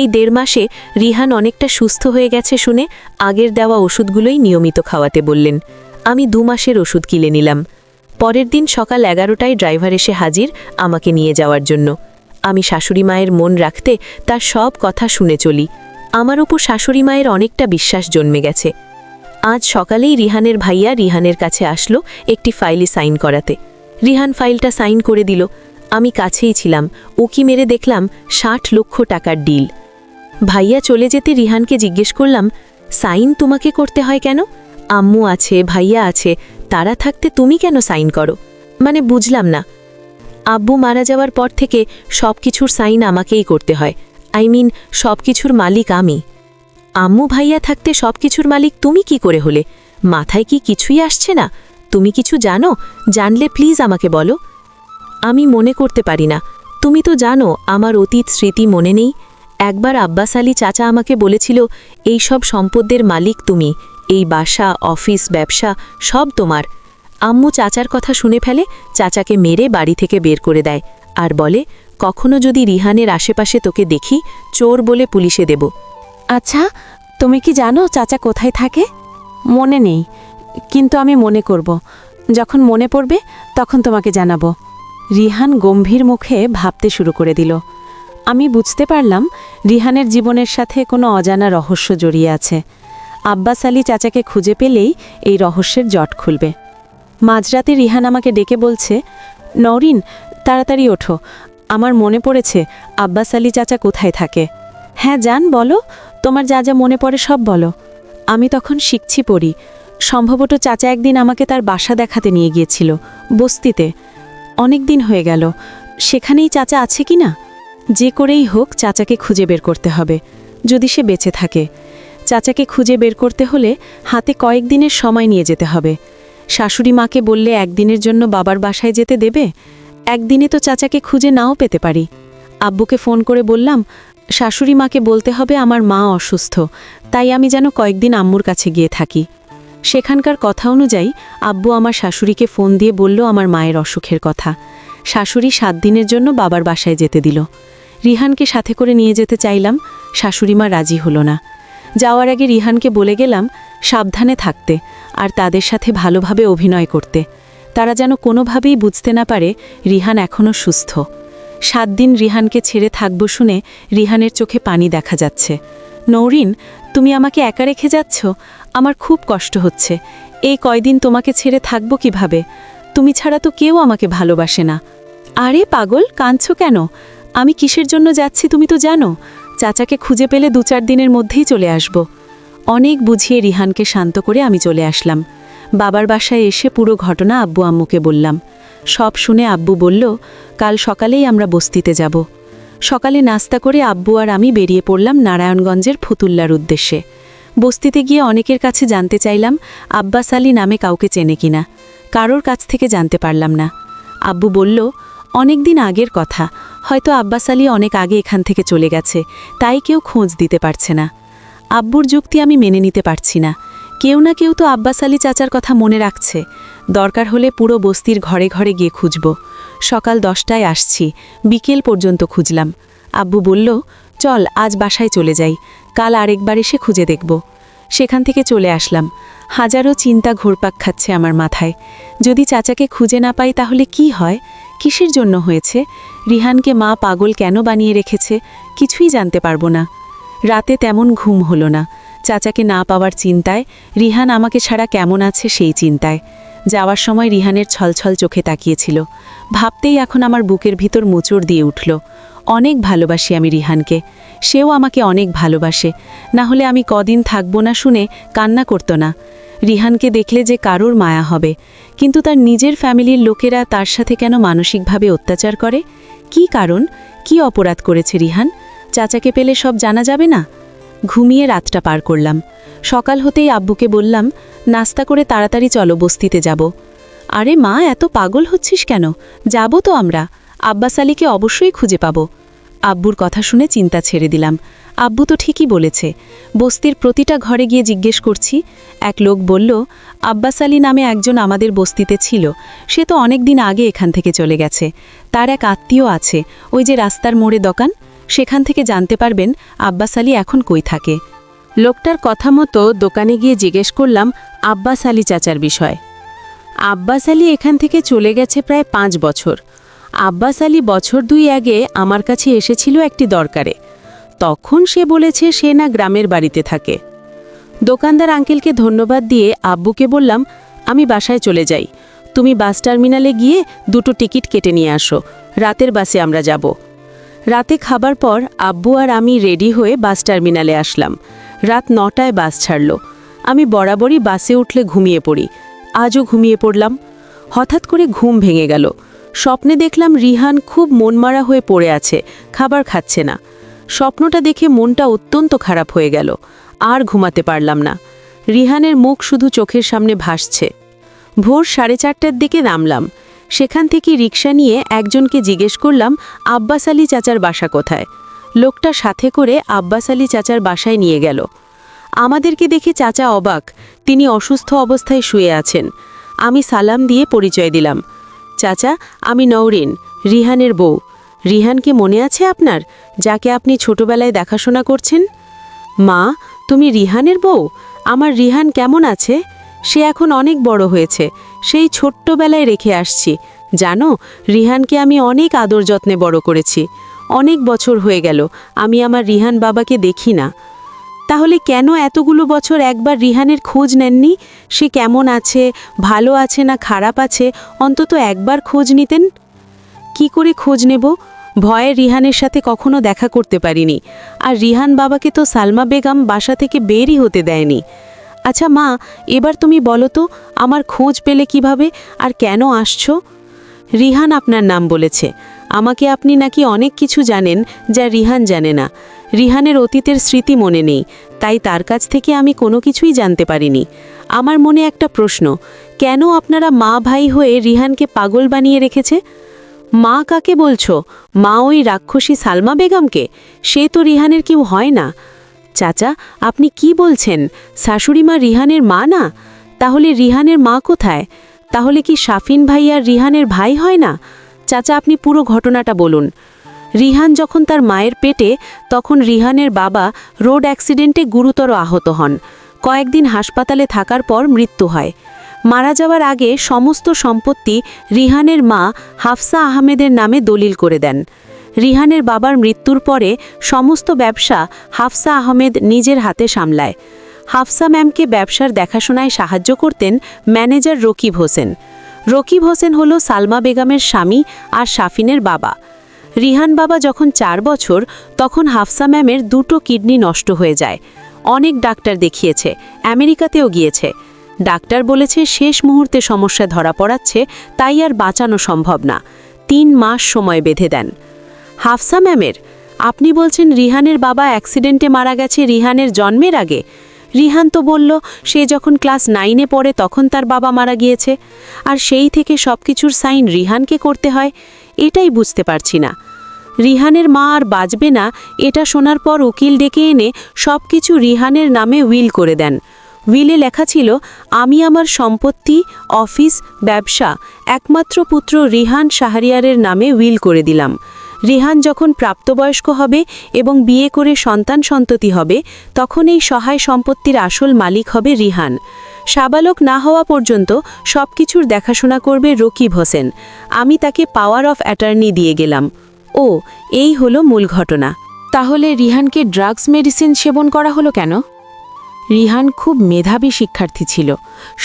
A: এই 1.5 মাসে রিহান অনেকটা সুস্থ হয়ে গেছে শুনে আগের দেওয়া ওষুধগুলোই নিয়মিত খাওয়াতে বললেন। আমি 2 মাসের ওষুধ কিনে নিলাম। পরের দিন সকাল 11টায় ড্রাইভার এসে হাজির আমাকে নিয়ে যাওয়ার জন্য। আমি শাশুড়ি মায়ের মন রাখতে তার সব কথা শুনে চলি। আমার উপর শাশুড়ি মায়ের অনেকটা বিশ্বাস জন্মে গেছে। আজ সকালেই রিহানের ভাইয়া রিহানের কাছে আসলো একটি ফাইলে সাইন করাতে। রিহান ফাইলটা সাইন করে দিল। আমি কাছেই ছিলাম, উকি মেরে দেখলাম 60 লক্ষ টাকার ডিল। ভাইয়া চলে যেতে রিহানকে জিজ্ঞেস করলাম, সাইন তোমাকে করতে হয় কেন? আম্মু আছে, ভাইয়া আছে, তারা থাকতে তুমি কেন সাইন করো? মানে বুঝলাম না। আব্বু মারা যাওয়ার পর থেকে সব কিছুর সাইন আমাকেই করতে হয়। সব কিছুর মালিক আমি। আম্মু ভাইয়া থাকতে সব কিছুর মালিক তুমি কি করে হলে? মাথায় কি কিছুই আসছে না? তুমি কিছু জানো? জানলে প্লিজ আমাকে বলো। আমি মনে করতে পারি না। তুমি তো জানো আমার অতীত স্মৃতি মনে নেই। একবার আব্বাস আলী চাচা আমাকে বলেছিল, এই সব সম্পদের মালিক তুমি, এই বাসা, অফিস, ব্যবসা সব তোমার। আম্মু চাচার কথা শুনে ফেলে, চাচাকে মেরে বাড়ি থেকে বের করে দেয় আর বলে, কখনো যদি রিহানের আশেপাশে তোকে দেখি, চোর বলে পুলিশে দেব।
D: আচ্ছা, তুমি কি জানো চাচা কোথায় থাকে? মনে নেই, কিন্তু আমি মনে করব। যখন মনে পড়বে তখন তোমাকে জানাবো। রিহান গম্ভীর মুখে ভাবতে শুরু করে দিল। আমি বুঝতে পারলাম রিহানের জীবনের সাথে কোনো অজানা রহস্য জড়িয়ে আছে। আব্বাস আলী চাচাকে খুঁজে পেলেই এই রহস্যের জট খুলবে। মাঝরাতে রিহান আমাকে ডেকে বলছে, নরিন, তাড়াতাড়ি ওঠো, আমার মনে পড়েছে আব্বাস আলী চাচা কোথায় থাকে। হ্যাঁ জান, বলো, তোমার যা যা মনে পড়ে সব বলো। আমি তখন শিখছি পড়ি। সম্ভবত চাচা একদিন আমাকে তার বাসা দেখাতে নিয়ে গিয়েছিল, বস্তিতে। অনেক দিন হয়ে গেল, সেখানেই চাচা আছে কি না? যে করেই হোক চাচাকে খুঁজে বের করতে হবে, যদি সে বেঁচে থাকে। চাচাকে খুঁজে বের করতে হলে হাতে কয়েকদিনের সময় নিয়ে যেতে হবে। শাশুড়ি মাকে বললে একদিনের জন্য বাবার বাসায় যেতে দেবে? একদিনে তো চাচাকে খুঁজে নাও পেতে পারি। আব্বুকে ফোন করে বললাম, শাশুড়ি মাকে বলতে হবে আমার মা অসুস্থ, তাই আমি যেন কয়েকদিন আম্মুর কাছে গিয়ে থাকি। সেখানকার কথা অনুযায়ী আব্বু আমার শাশুড়িকে ফোন দিয়ে বলল আমার মায়ের অসুখের কথা। শাশুড়ি 7 দিনের জন্য বাবার বাসায় যেতে দিল। রিহানকে সাথে করে নিয়ে যেতে চাইলাম, শাশুড়িমা রাজি হলো না। যাওয়ার আগে রিহানকে বলে গেলাম সাবধানে থাকতে আর তাদের সাথে ভালোভাবে অভিনয় করতে। তারা যেন কোনোভাবেই বুঝতে না পারে রিহান এখনও সুস্থ। 7 দিন রিহানকে ছেড়ে থাকব শুনে রিহানের চোখে পানি দেখা যাচ্ছে। নৌরিন, তুমি আমাকে একা রেখে যাচ্ছ? আমার খুব কষ্ট হচ্ছে। এই কয়দিন তোমাকে ছেড়ে থাকব কিভাবে? তুমি ছাড়া তো কেউ আমাকে ভালোবাসে না। আরে পাগল, কাঁদছো কেন? আমি কিসের জন্য যাচ্ছি তুমি তো জানো। চাচাকে খুঁজে পেলে 2-4 দিনের মধ্যেই চলে আসব। অনেক বুঝিয়ে রিহানকে শান্ত করে আমি চলে আসলাম। বাবার বাসায় এসে পুরো ঘটনা আব্বু আম্মুকে বললাম। সব শুনে আব্বু বলল, কাল সকালেই আমরা বস্তিতে যাব। সকালে নাস্তা করে আব্বু আর আমি বেরিয়ে পড়লাম নারায়ণগঞ্জের ফতুল্লার উদ্দেশ্যে। বস্তিতে গিয়ে অনেকের কাছে জানতে চাইলাম আব্বাস আলী নামে কাউকে চেনে কিনা। কারোর কাছ থেকে জানতে পারলাম না। আব্বু বলল, অনেক দিন আগের কথা, হয়তো আব্বাস আলী অনেক আগে এখান থেকে চলে গেছে, তাই কেউ খোঁজ দিতে পারছে না। আব্বুর যুক্তি আমি মেনে নিতে পারছি না। কেউ না কেউ তো আব্বাস আলী চাচার কথা মনে রাখছে। দরকার হলে পুরো বস্তির ঘরে ঘরে গিয়ে খুঁজব। সকাল 10টায় আসছি, বিকেল পর্যন্ত খুঁজলাম। আব্বু বলল, চল আজ বাসায় চলে যাই, কাল আরেকবার এসে খুঁজে দেখব। সেখান থেকে চলে আসলাম। হাজারো চিন্তা ঘুরপাক খাচ্ছে আমার মাথায়। যদি চাচাকে খুঁজে না পাই তাহলে কি হয়? কিসের জন্য হয়েছে? রিহানকে মা পাগল কেন বানিয়ে রেখেছে? কিছুই জানতে পারবো না। রাতে তেমন ঘুম হলো না। চাচাকে না পাওয়ার চিন্তায়, রিহান আমাকে ছাড়া কেমন আছে সেই চিন্তায়। যাওয়ার সময় রিহানের ছলছল চোখে তাকিয়েছিল। ভাবতেই এখন আমার বুকের ভিতর মোচড় দিয়ে উঠল। অনেক ভালোবাসি আমি রিহানকে, সেও আমাকে অনেক ভালোবাসে। না হলে আমি কদিন থাকবো না শুনে কান্না করতো না। রিহানকে দেখলে যে কারোর মায়া হবে, কিন্তু তার নিজের ফ্যামিলির লোকেরা তার সাথে কেন মানসিকভাবে অত্যাচার করে? কি কারণ? কি অপরাধ করেছে রিহান? চাচাকে পেলে সব জানা যাবে না? ঘুমিয়ে রাতটা পার করলাম। সকাল হতেই আব্বুকে বললাম, নাস্তা করে তাড়াতাড়ি চলো, বস্তিতে যাব। আরে মা, এত পাগল হচ্ছিস কেন? যাব তো আমরা, আব্বাস আলীকে অবশ্যই খুঁজে পাব। আব্বুর কথা শুনে চিন্তা ছেড়ে দিলাম। আব্বু তো ঠিকই বলেছে। বস্তির প্রতিটা ঘরে গিয়ে জিজ্ঞেস করছি। এক লোক বলল, আব্বাস আলী নামে একজন আমাদের বস্তিতে ছিল, সে তো অনেক দিন আগে এখান থেকে চলে গেছে। তার এক আত্মীয় আছে, ওই যে রাস্তার মোড়ে দোকান, সেখান থেকে জানতে পারবেন আব্বাস আলী এখন কই থাকে। লোকটার কথা মতো দোকানে গিয়ে জিজ্ঞেস করলাম আব্বাস আলী চাচার বিষয়। আব্বাস আলী এখান থেকে চলে গেছে প্রায় 5 বছর। আব্বাস আলী বছর 2 আগে আমার কাছে এসেছিল একটি দরকারে। তখন সে বলেছে সে না গ্রামের বাড়িতে থাকে। দোকানদার আঙ্কেলকে ধন্যবাদ দিয়ে আব্বুকে বললাম, আমি বাসায় চলে যাই, তুমি বাস টার্মিনালে গিয়ে 2টো টিকিট কেটে নিয়ে আসো, রাতের বাসে আমরা যাব। রাতে খাবার পর আব্বু আর আমি রেডি হয়ে বাস টার্মিনালে আসলাম। রাত 9টায় বাস ছাড়ল। আমি বরাবরই বাসে উঠলে ঘুমিয়ে পড়ি। আজও ঘুমিয়ে পড়লাম। হঠাৎ করে ঘুম ভেঙে গেল। স্বপ্নে দেখলাম রিহান খুব মনমারা হয়ে পড়ে আছে, খাবার খাচ্ছে না। স্বপ্নটা দেখে মনটা অত্যন্ত খারাপ হয়ে গেল। আর ঘুমাতে পারলাম না। রিহানের মুখ শুধু চোখের সামনে ভাসছে। ভোর 4:30টার দিকে নামলাম। সেখান থেকে রিকশা নিয়ে একজনকে জিজ্ঞেস করলাম আব্বাস আলী চাচার বাসা কোথায়। লোকটা সাথে করে আব্বাস আলী চাচার বাসায় নিয়ে গেল। আমাদেরকে দেখে চাচা অবাক, তিনি অসুস্থ অবস্থায় শুয়ে আছেন। আমি সালাম দিয়ে পরিচয় দিলাম। চাচা, আমি নৌরিন, রিহানের বউ। রিহানকে মনে আছে আপনার, যাকে আপনি ছোটবেলায় দেখাশোনা করছেন? মা, তুমি রিহানের বউ? আমার রিহান কেমন আছে? সে এখন অনেক বড় হয়েছে, সেই ছোট্টবেলায় রেখে আসছি। জানো, রিহানকে আমি অনেক আদর যত্নে বড় করেছি। অনেক বছর হয়ে গেল আমি আমার রিহান বাবাকে দেখি না। তাহলে কেন এতগুলো বছর একবার রিহানের খোঁজ নেননি? সে কেমন আছে, ভালো আছে না খারাপ আছে, অন্তত একবার খোঁজ নিতেন। কি করে খোঁজ নেব? ভয়ে রিহানের সাথে কখনো দেখা করতে পারিনি, আর রিহান বাবাকে তো সালমা বেগম বাসা থেকে বেরই হতে দেয়নি। আচ্ছা মা, এবার তুমি বলো তো আমার খোঁজ পেলে কিভাবে আর কেন আসছো? রিহান আপনার নাম বলেছে। আমাকে আপনি নাকি অনেক কিছু জানেন যা রিহান জানে না। রিহানের অতীতের স্মৃতি মনে নেই, তাই তার কাছ থেকে আমি কোনো কিছুই জানতে পারিনি। আমার মনে একটা প্রশ্ন, কেন আপনারা মা ভাই হয়ে রিহানকে পাগল বানিয়ে রেখেছে? মা কাকে বলছো? মা ওই রাক্ষসী সালমা বেগমকে? সে তো রিহানের কেউ হয় না। চাচা, আপনি কি বলছেন? শাশুড়িমা রিহানের মা না? তাহলে রিহানের মা কোথায়? তাহলে কি শাফিন ভাই আর রিহানের ভাই হয় না? চাচা, আপনি পুরো ঘটনাটা বলুন। রিহান যখন তার মায়ের পেটে, তখন রিহানের বাবা রোড অ্যাক্সিডেন্টে গুরুতর আহত হন। কয়েকদিন হাসপাতালে থাকার পর মৃত্যু হয়। মারা যাওয়ার আগে সমস্ত সম্পত্তি রিহানের মা হাফসা আহমেদের নামে দলিল করে দেন। রিহানের বাবার মৃত্যুর পরে সমস্ত ব্যবসা হাফসা আহমেদ নিজের হাতে সামলায়। হাফসা ম্যামকে ব্যবসার দেখাশোনায় সাহায্য করতেন ম্যানেজার রকিব হোসেন। রকিব হোসেন হল সালমা বেগমের স্বামী আর শাফিনের বাবা। রিহান বাবা যখন 4 বছর, তখন হাফসা ম্যামের 2টো কিডনি নষ্ট হয়ে যায়। অনেক ডাক্তার দেখিয়েছে, আমেরিকাতেও গিয়েছে। ডাক্তার বলেছে শেষ মুহূর্তে সমস্যা ধরা পড়াচ্ছে, তাই আর বাঁচানো সম্ভব না। 3 মাস সময় বেঁধে দেন। হাফসা ম্যামের, আপনি বলছেন রিহানের বাবা অ্যাক্সিডেন্টে মারা গেছে রিহানের জন্মের আগে? রিহান তো বলল সে যখন ক্লাস 9-এ পড়ে তখন তার বাবা মারা গিয়েছে, আর সেই থেকে সব কিছুর সাইন রিহানকে করতে হয়। এটাই বুঝতে পারছি না। রিহানের মা আর বাঁচবে না, এটা শোনার পর উকিল ডেকে এনে সব কিছু রিহানের নামে উইল করে দেন। উইলে লেখা ছিল, আমি আমার সম্পত্তি, অফিস, ব্যবসা একমাত্র পুত্র রিহান শাহরিয়ারের নামে উইল করে দিলাম। রিহান যখন প্রাপ্তবয়স্ক হবে এবং বিয়ে করে সন্তান সন্ততি হবে, তখন এই সহায় সম্পত্তির আসল মালিক হবে রিহান। সাবালক না হওয়া পর্যন্ত সব কিছুর দেখাশোনা করবে রকিব হোসেন। আমি তাকে পাওয়ার অফ অ্যাটর্নি দিয়ে গেলাম। ও, এই হলো মূল ঘটনা।
A: তাহলে রিহানকে ড্রাগস মেডিসিন সেবন করা হলো কেন? রিহান খুব মেধাবী শিক্ষার্থী ছিল,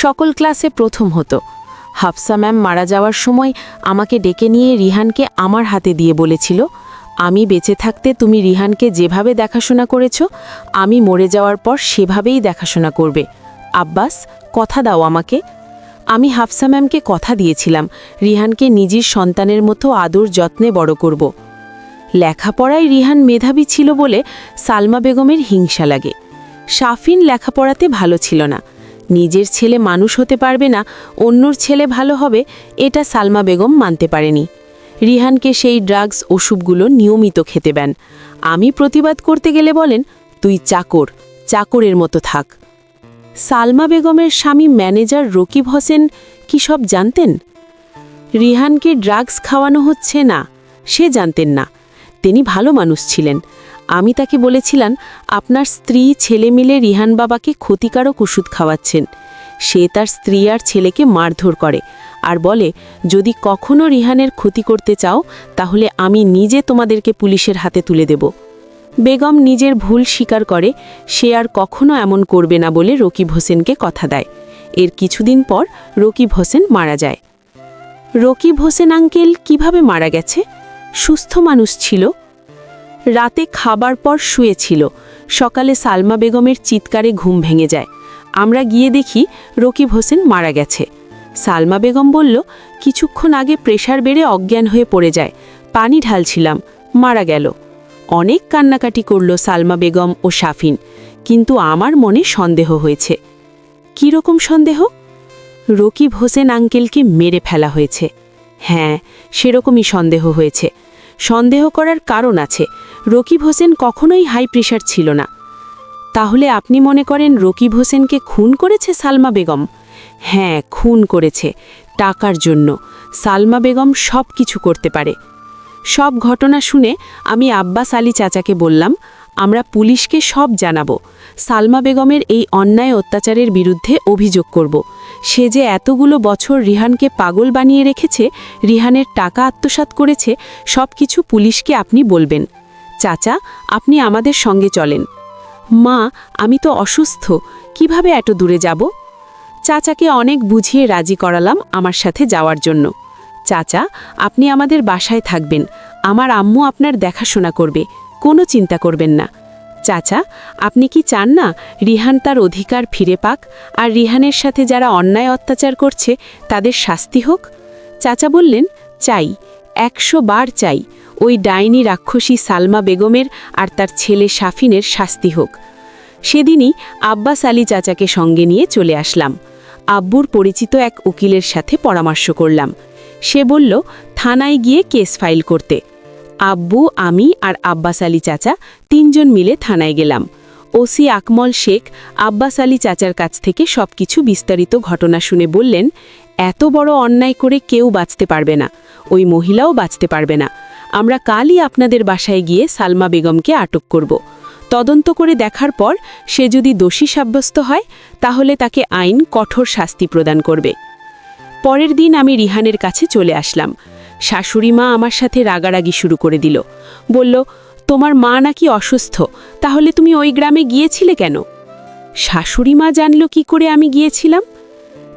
A: সকল ক্লাসে প্রথম হতো। হাফসা ম্যাম মারা যাওয়ার সময় আমাকে ডেকে নিয়ে রিহানকে আমার হাতে দিয়ে বলেছিল, আমি বেঁচে থাকতে তুমি রিহানকে যেভাবে দেখাশোনা করেছ, আমি মরে যাওয়ার পর সেভাবেই দেখাশোনা করবে। আব্বাস, কথা দাও আমাকে। আমি হাফসা ম্যামকে কথা দিয়েছিলাম রিহানকে নিজের সন্তানের মতো আদর যত্নে বড় করব। লেখাপড়ায় রিহান মেধাবী ছিল বলে সালমা বেগমের হিংসা লাগে। শাফিন লেখাপড়াতে ভালো ছিল না। নিজের ছেলে মানুষ হতে পারবে না, অন্যর ছেলে ভালো হবে, এটা সালমা বেগম মানতে পারেনি। রিহানকে সেই ড্রাগস ওষুধগুলো নিয়মিত খেতে দেন। আমি প্রতিবাদ করতে গেলে বলেন, তুই চাকর, চাকরের মতো থাক। সালমা বেগমের স্বামী ম্যানেজার রকিব হোসেন কি সব জানতেন? রিহানকে ড্রাগস খাওয়ানো হচ্ছে না, সে জানতেন না। তিনি ভালো মানুষ ছিলেন। আমি তাকে বলেছিলাম, আপনার স্ত্রী ছেলে মিলে রিহান বাবাকে ক্ষতিকারক ওষুধ খাওয়াচ্ছেন। সে তার স্ত্রী আর ছেলেকে মারধর করে আর বলে, যদি কখনো রিহানের ক্ষতি করতে চাও তাহলে আমি নিজে তোমাদেরকে পুলিশের হাতে তুলে দেব। বেগম নিজের ভুল স্বীকার করে সে আর কখনো এমন করবে না বলে রকিব হোসেনকে কথা দেয়। এর কিছুদিন পর রকিব হোসেন মারা যায়। রকিব হোসেন আঙ্কেল কিভাবে মারা গেছে? সুস্থ মানুষ ছিল। রাতে খাবার পর শুয়েছিল। সকালে সালমা বেগমের চিৎকারে ঘুম ভেঙে যায়। আমরা গিয়ে দেখি রকিব হোসেন মারা গেছে। সালমা বেগম বলল, কিছুক্ষণ আগে প্রেসার বেড়ে অজ্ঞান হয়ে পড়ে যায়, পানি ঢালছিলাম, মারা গেল। অনেক কান্নাকাটি করল সালমা বেগম ও শাফিন, কিন্তু আমার মনে সন্দেহ হয়েছে। কী রকম সন্দেহ? রকিব হোসেন আঙ্কেলকে মেরে ফেলা হয়েছে। হ্যাঁ, সেরকমই সন্দেহ হয়েছে। সন্দেহ করার কারণ আছে, রকিব হোসেন কখনোই হাই প্রেশার ছিল না। তাহলে আপনি মনে করেন রকিব হোসেনকে খুন করেছে সালমা বেগম? হ্যাঁ, খুন করেছে, টাকার জন্য। সালমা বেগম সব কিছু করতে পারে। সব ঘটনা শুনে আমি আব্বাস আলী চাচাকে বললাম, আমরা পুলিশকে সব জানাবো। সালমা বেগমের এই অন্যায় অত্যাচারের বিরুদ্ধে অভিযোগ করব। সে যে এতগুলো বছর রিহানকে পাগল বানিয়ে রেখেছে, রিহানের টাকা আত্মসাৎ করেছে, সব কিছু পুলিশকে আপনি বলবেন। চাচা, আপনি আমাদের সঙ্গে চলেন। মা, আমি তো অসুস্থ, কিভাবে এত দূরে যাব? চাচাকে অনেক বুঝিয়ে রাজি করালাম আমার সাথে যাওয়ার জন্য। চাচা, আপনি আমাদের বাসায় থাকবেন,
D: আমার আম্মু আপনার দেখাশোনা করবে, কোনো চিন্তা করবেন না। চাচা, আপনি কি চান না রিহান তার অধিকার ফিরে পাক, আর রিহানের সাথে যারা অন্যায় অত্যাচার করছে তাদের শাস্তি হোক? চাচা বললেন, চাই, 100 বার চাই। ওই ডাইনি রাক্ষসী সালমা বেগমের আর তার ছেলে শাফিনের শাস্তি হোক। সেদিনই আব্বাস আলী চাচাকে সঙ্গে নিয়ে চলে আসলাম। আব্বুর পরিচিত এক উকিলের সাথে পরামর্শ করলাম। সে বলল থানায় গিয়ে কেস ফাইল করতে। আব্বু, আমি আর আব্বাস আলী চাচা 3 জন মিলে থানায় গেলাম। ওসি আকমল শেখ আব্বাস আলী চাচার কাছ থেকে সবকিছু বিস্তারিত ঘটনা শুনে বললেন, এত বড় অন্যায় করে কেউ বাঁচতে পারবে না, ওই মহিলাও বাঁচতে পারবে না। আমরা কালই আপনাদের বাসায় গিয়ে সালমা বেগমকে আটক করব। তদন্ত করে দেখার পর সে যদি দোষী সাব্যস্ত হয় তাহলে তাকে আইন কঠোর শাস্তি প্রদান করবে। পরের দিন আমি রিহানের কাছে চলে আসলাম। শাশুড়ি মা আমার সাথে রাগারাগি শুরু করে দিল। বলল, তোমার মা নাকি অসুস্থ, তাহলে তুমি ওই গ্রামে গিয়েছিলে কেন? শাশুড়ি মা জানল কি করে আমি গিয়েছিলাম?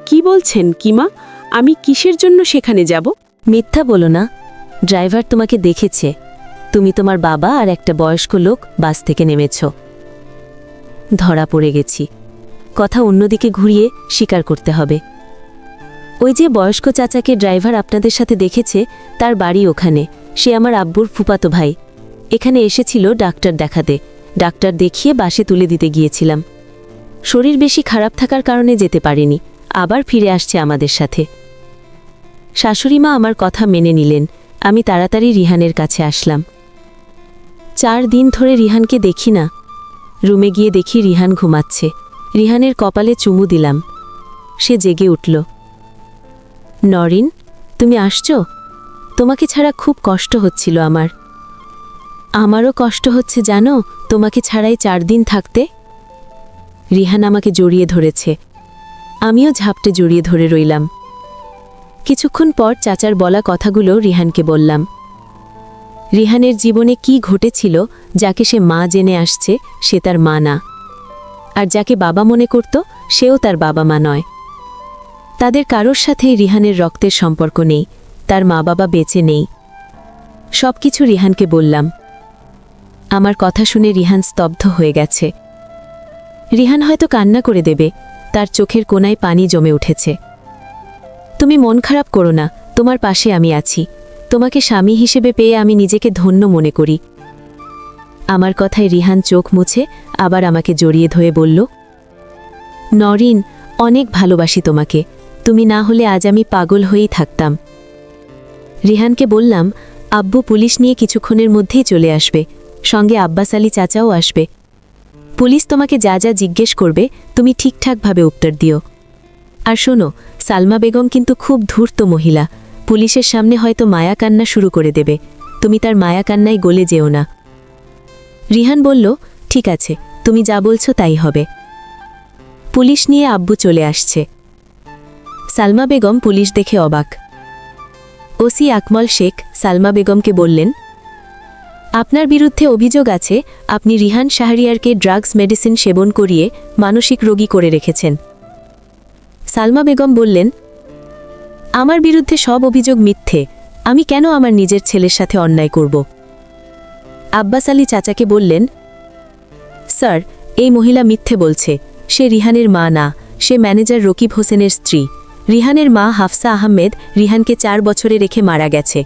D: কি বলছেন কিমা? আমি কিসের জন্য সেখানে যাব?
B: মিথ্যা বলো না, ড্রাইভার তোমাকে দেখেছে। তুমি, তোমার বাবা আর একটা বয়স্ক লোক বাস থেকে নেমেছ। ধরা পড়ে গেছি। কথা অন্যদিকে ঘুরিয়ে স্বীকার করতে হবে। ওই যে বয়স্ক চাচাকে ড্রাইভার আপনাদের সাথে দেখেছে, তার বাড়ি ওখানে। সে আমার আব্বুর ফুফাতো ভাই। এখানে এসেছিল ডাক্তার দেখাতে। ডাক্তার দেখিয়ে বাসে তুলে দিতে গিয়েছিলাম। শরীর বেশি খারাপ থাকার কারণে যেতে পারিনি, আবার ফিরে আসছে আমাদের সাথে। শাশুড়িমা আমার কথা মেনে নিলেন। আমি তাড়াতাড়ি রিহানের কাছে আসলাম। 4 দিন ধরে রিহানকে দেখি না। রুমে গিয়ে দেখি রিহান ঘুমাচ্ছে। রিহানের কপালে চুমু দিলাম। সে জেগে উঠল। নরিন, তুমি আসছো? তোমাকে ছাড়া খুব কষ্ট হচ্ছিল আমার। আমারও কষ্ট হচ্ছে জানো, তোমাকে ছাড়াই 4 দিন থাকতে। রিহান আমাকে জড়িয়ে ধরেছে। আমিও ঝাপটে জড়িয়ে ধরে রইলাম। কিছুক্ষণ পর চাচার বলা কথাগুলো রিহানকে বললাম। রিহানের জীবনে কি ঘটেছিল, যাকে সে মা জেনে আসছে, সে তার মা না। আর যাকে বাবা মনে করত, সেও তার বাবা মা নয়। তাদের কারোর সাথেই রিহানের রক্তের সম্পর্ক নেই, তার মা বাবা বেঁচে নেই। সবকিছু রিহানকে বললাম। আমার কথা শুনে রিহান স্তব্ধ হয়ে গেছে। রিহান হয়তো কান্না করে দেবে, তার চোখের কোণায় পানি জমে উঠেছে। তুমি মন খারাপ করো না, তোমার পাশে আমি আছি। তোমাকে স্বামী হিসেবে পেয়ে আমি নিজেকে ধন্য মনে করি। আমার কথায় রিহান চোখ মুছে আবার আমাকে জড়িয়ে ধরে বলল, নরিন, অনেক ভালোবাসি তোমাকে। তুমি না হলে আজ আমি পাগল হয়েই থাকতাম। রিহানকে বললাম, আব্বু পুলিশ নিয়ে কিছুক্ষণের মধ্যেই চলে আসবে, সঙ্গে আব্বাস আলী চাচাও আসবে। পুলিশ তোমাকে যা যা জিজ্ঞেস করবে তুমি ঠিকঠাকভাবে উত্তর দিও। আর শোনো, সালমা বেগম কিন্তু খুব ধূর্ত মহিলা। পুলিশের সামনে হয়তো মায়া কান্না শুরু করে দেবে, তুমি তার মায়া কান্নায় গলে যেও না। রিহান বলল, ঠিক আছে, তুমি যা বলছো তাই হবে। পুলিশ নিয়ে আব্বু চলে আসছে। সালমা বেগম পুলিশ দেখে অবাক। ওসি আকমল শেখ সালমা বেগমকে বললেন, আপনার বিরুদ্ধে অভিযোগ আছে আপনি রিহান শাহরিয়ারকে ড্রাগস মেডিসিন সেবন করিয়ে মানসিক রোগী করে রেখেছেন। সালমা বেগম বললেন, আমার বিরুদ্ধে সব অভিযোগ মিথ্যে। আমি কেন আমার নিজের ছেলের সাথে অন্যায় করব? আব্বাস আলী চাচাকে বললেন, স্যার, এই মহিলা মিথ্যে বলছে। সে রিহানের মা না, সে ম্যানেজার রকিব হোসেনের স্ত্রী। রিহানের মা হাফসা আহমেদ রিহানকে 4 বছরে রেখে মারা গেছে।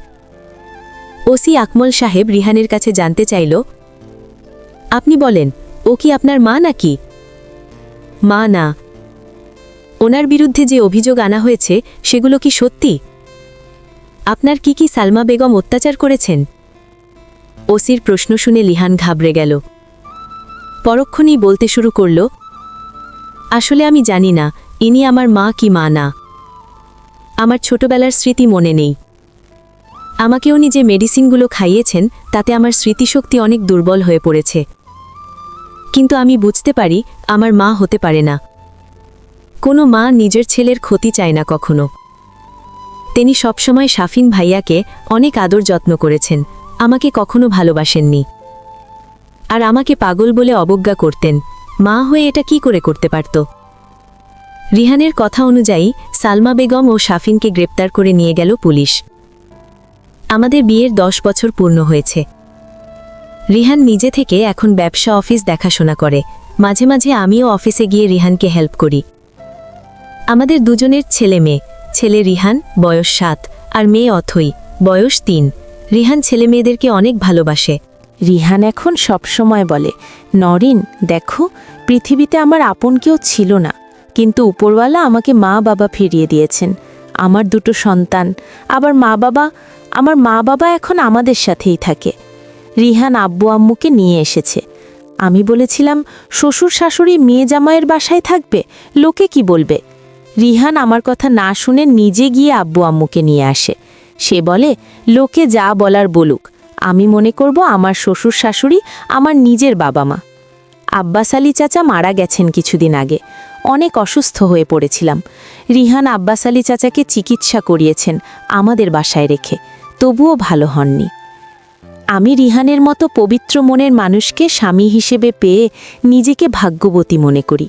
B: ওসি আকমল সাহেব রিহানের কাছে জানতে চাইল, আপনি বলেন, ও কি আপনার মা নাকি? মা না। ওনার বিরুদ্ধে যে অভিযোগ আনা হয়েছে সেগুলো কি সত্যি? আপনার কি কি সালমা বেগম অত্যাচার করেছেন? ওসির প্রশ্ন শুনে রিহান ঘাবড়ে গেল। পরক্ষণেই বলতে শুরু করল, আসলে আমি জানি না ইনি আমার মা কি মা না। আমার ছোটবেলার স্মৃতি মনে নেই। আমাকে উনি যে মেডিসিনগুলো খাইয়েছেন তাতে আমার স্মৃতিশক্তি অনেক দুর্বল হয়ে পড়েছে। কিন্তু আমি বুঝতে পারি আমার মা হতে পারে না। কোনো মা নিজের ছেলের ক্ষতি চায় না কখনো। তিনি সবসময় শাফিন ভাইয়াকে অনেক আদর যত্ন করেছেন, আমাকে কখনো ভালোবাসেননি। আর আমাকে পাগল বলে অবজ্ঞা করতেন। মা হয়ে এটা কি করে করতে পারত? রিহানের কথা অনুযায়ী সালমা বেগম ও শাফিনকে গ্রেপ্তার করে নিয়ে গেল পুলিশ। আমাদের বিয়ের 10 বছর পূর্ণ হয়েছে। রিহান নিজে থেকে এখন ব্যবসা অফিস দেখাশোনা করে। মাঝে মাঝে আমিও অফিসে গিয়ে রিহানকে হেল্প করি। আমাদের দুজনের ছেলে মেয়ে। ছেলে রিহান, বয়স 7, আর মেয়ে অথই, বয়স 3। রিহান ছেলে মেয়েদেরকে অনেক ভালোবাসে।
A: রিহান এখন সবসময় বলে, নরিন দেখো, পৃথিবীতে আমার আপন কেউ ছিল না, কিন্তু উপরওয়ালা আমাকে মা বাবা ফিরিয়ে দিয়েছেন। আমার 2 সন্তান, আবার আমার মা বাবা এখন আমাদের সাথেই থাকে। রিহান আব্বু আম্মুকে নিয়ে এসেছে। আমি বলেছিলাম শ্বশুর শাশুড়ি মেয়ে জামাইয়ের বাসায় থাকবে, লোকে কি বলবে। রিহান আমার কথা না শুনে নিজে গিয়ে আব্বু আম্মুকে নিয়ে আসে। সে বলে, লোকে যা বলার বলুক, আমি মনে করব আমার শ্বশুর শাশুড়ি আমার নিজের বাবা মা। আব্বাস আলী চাচা মারা গেছেন কিছুদিন আগে। অনেক অসুস্থ হয়ে পড়েছিলাম। রিহান আব্বাস আলী চাচাকে চিকিৎসা করিয়েছেন আমাদের বাসায় রেখে, তবুও ভালো হননি। আমি রিহানের মতো পবিত্র মনের মানুষকে স্বামী হিসেবে পেয়ে নিজেকে ভাগ্যবতী মনে করি।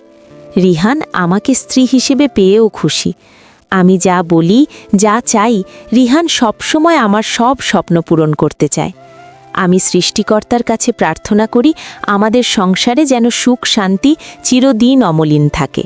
A: রিহান আমাকে স্ত্রী হিসেবে পেয়েও খুশি। আমি যা বলি, যা চাই, রিহান সবসময় আমার সব স্বপ্ন পূরণ করতে চায়। আমি সৃষ্টিকর্তার কাছে প্রার্থনা করি আমাদের সংসারে যেন সুখ শান্তি চিরদিন অমলিন থাকে।